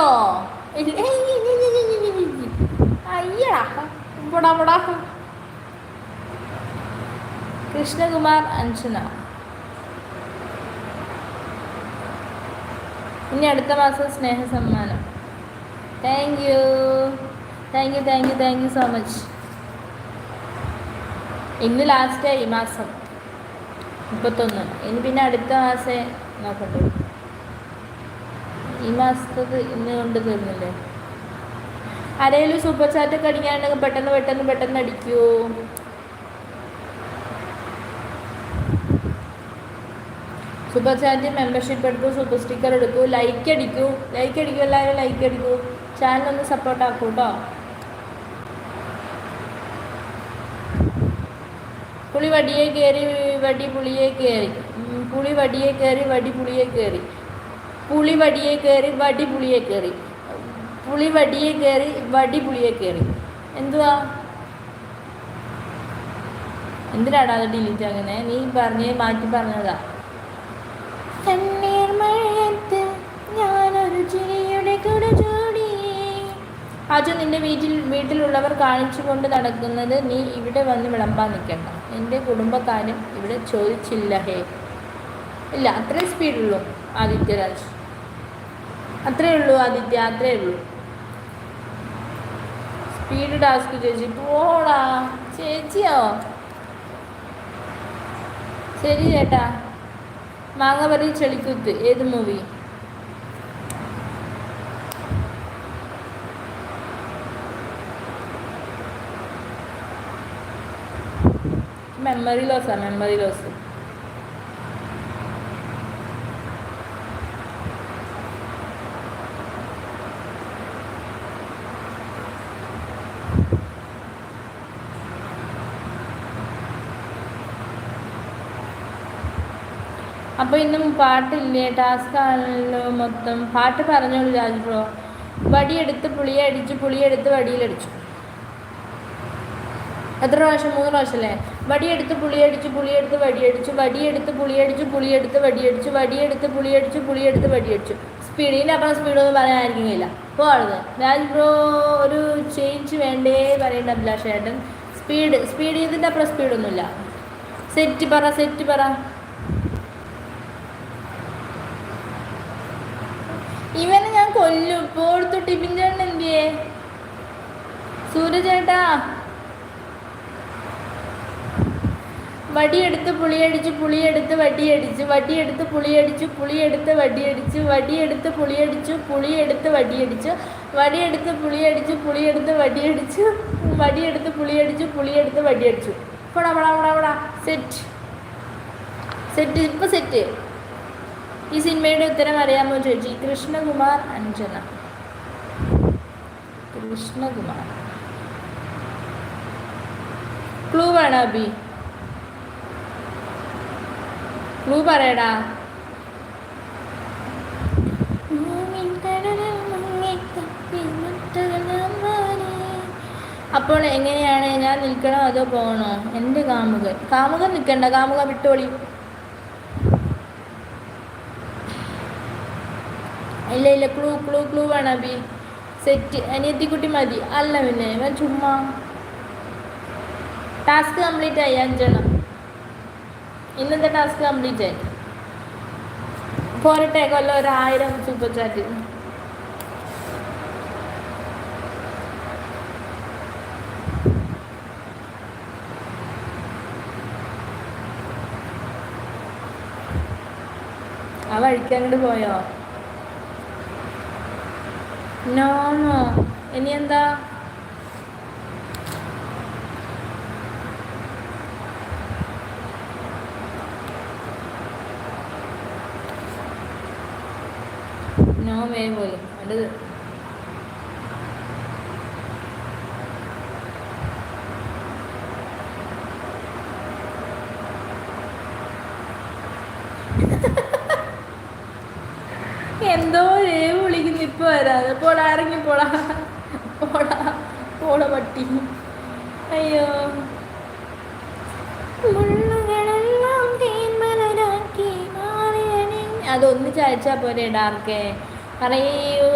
ഇല്ലയോ? അയ്യടാ പോടാ പോടാ. കൃഷ്ണകുമാർ അഞ്ജന. ഇനി അടുത്ത മാസം സ്നേഹ സമ്മാനം. Thank you thank you thank you thank you so much. ഇന്ന് ലാസ്റ്റായി മാസം 31. ഇനി പിന്നെ അടുത്ത മാസേ നോക്കട്ടെ. ഈ മാസത്തത് ഇന്ന് കൊണ്ട് തീർന്നില്ലേ? ആരെങ്കിലും സൂപ്പർ ചാറ്റൊക്കെ അടിക്കാനുണ്ടെങ്കിൽ പെട്ടെന്ന് പെട്ടെന്ന് പെട്ടെന്ന് അടിക്കൂ. സൂപ്പർ ചാറ്റ് മെമ്പർഷിപ്പ് എടുക്കൂ, സൂപ്പർ സ്റ്റിക്കർ എടുക്കൂ, ലൈക്ക് അടിക്കൂ. എല്ലാവരും ലൈക്ക് അടിക്കൂ. ചാനലൊന്ന് സപ്പോർട്ട് ആക്കൂ കേട്ടോ. പുളി വടിയെ കയറി വടി പുളിയെ കയറി. പുളി വടിയെ കയറി വടി പുളിയെ കയറി. പുളി വടിയെ കയറി വടി പുളിയെ കയറി. പുളി വടിയെ കയറി വടി പുളിയെ കയറി. എന്തുവാ? എന്തിനാടാ അത് ഡിലീറ്റ് അങ്ങനെ? നീ മാറ്റി പറഞ്ഞതാ. കണ്ണീർ മഴയത്ത് ഞാനൊരു ചിരിയുടെ കൂടെ ചൂടി. ആജോ, നിന്റെ വീട്ടിലുള്ളവർ കാണിച്ചു കൊണ്ട് നടക്കുന്നത് നീ ഇവിടെ വന്ന് വിളമ്പാൻ നിൽക്കണ്ട. എൻ്റെ കുടുംബക്കാരും ഇവിടെ ചോദിച്ചില്ല. ഹേ ഇല്ല, അത്രേ സ്പീഡുള്ളൂ ആദിത്യരാജ്. അത്രേ ഉള്ളൂ ആദിത്യ, അത്രേ ഉള്ളൂ. സ്പീഡ് ടാസ്ക് ചേച്ചി. പോടാ ചേച്ചിയോ? ശരി ചേട്ടാ. മാങ്ങപറി ചെളിക്കുത്ത് ഏത് മൂവി? മെമ്മറി ലോസാ, മെമ്മറി ലോസ്. അപ്പോൾ ഇന്നും പാട്ടില്ലേ? ടാസ്ക് ആണല്ലോ മൊത്തം. പാട്ട് പറഞ്ഞോളൂ രാജ് ബ്രോ. വടിയെടുത്ത് പുളിയെ അടിച്ചു, പുളിയെടുത്ത് വടിയിലടിച്ചു. എത്ര പ്രാവശ്യം? 3 പ്രാവശ്യമല്ലേ? വടിയെടുത്ത് പുളിയടിച്ചു, പുളിയെടുത്ത് വടിയടിച്ചു. വടിയെടുത്ത് പുളിയടിച്ചു, പുളിയെടുത്ത് വടിയടിച്ചു. വടിയെടുത്ത് പുളിയടിച്ചു, പുളിയെടുത്ത് വടിയടിച്ചു. സ്പീഡിൻ്റെ അപ്പുറം സ്പീഡൊന്നും പറയാനായിരിക്കും കഴിയില്ല. അപ്പോൾ ആളുകൾ രാജ് ബ്രോ ഒരു ചേഞ്ച് വേണ്ടേ പറയേണ്ട അഭിലാഷ് ഏട്ടൻ. സ്പീഡ് ഇതിൻ്റെ അപ്പുറം സ്പീഡൊന്നുമില്ല. സെറ്റ് പറ. ഇവനെ ഞാൻ കൊല്ലും. ഇപ്പോൾ ടിഫിൻ ചേട്ടൻ എന്തിയേ? സൂര്യചേട്ടാ, വടിയെടുത്ത് പുളിയടിച്ചു, പുളിയെടുത്ത് വടിയടിച്ചു. വടിയെടുത്ത് പുളിയടിച്ചു, പുളിയെടുത്ത് വടിയടിച്ചു. വടിയെടുത്ത് പുളിയടിച്ചു, പുളിയെടുത്ത് വടിയടിച്ചു. വടിയെടുത്ത് പുളിയടിച്ചു, പുളിയെടുത്ത് വടിയടിച്ചു. വടിയെടുത്ത് പുളിയടിച്ചു, പുളിയെടുത്ത് വടിയടിച്ചു. പോടാ. സെറ്റ് ഇപ്പം സെറ്റ്. ഈ സിനിമയുടെ ഉത്തരം അറിയാമോ ചേച്ചി? കൃഷ്ണകുമാർ അഞ്ജന. കൃഷ്ണകുമാർ. ക്ലൂ വേണോ അബി? ക്ലൂ പറയടാ. അപ്പോൾ എങ്ങനെയാണ്? ഞാൻ നിൽക്കണോ അതോ പോകണോ? എൻ്റെ കാമുകൻ നിൽക്കണ്ട. കാമുക വിട്ടോളി. ഇല്ല. ക്ലൂ വേണം അബി. സെറ്റ്. അനിയത്തിക്കുട്ടി മതി. അല്ല പിന്നെ ഇവൻ ചുമ്മാ. ടാസ്ക് കംപ്ലീറ്റ് ആയി 5 എണ്ണം. ഇന്നത്തെ ടാസ്ക് കംപ്ലീറ്റ് ആയി. പോരട്ടെ കൊല്ലം 1000 സൂപ്പർ ചാറ്റ്. ആ വഴിക്ക് അങ്ങോട്ട് പോയോ? നോ ഇനി എന്താ? നോ വേ പോലും അത്. എന്തോ രേവ് വിളിക്കുന്നു. ഇപ്പൊ വരാതെ പോടാ, ഇറങ്ങി പോടാ പട്ടി. അയ്യോ, അതൊന്ന് ചായച്ചാ പോരെ ഡാർക്കേ. പറയൂ.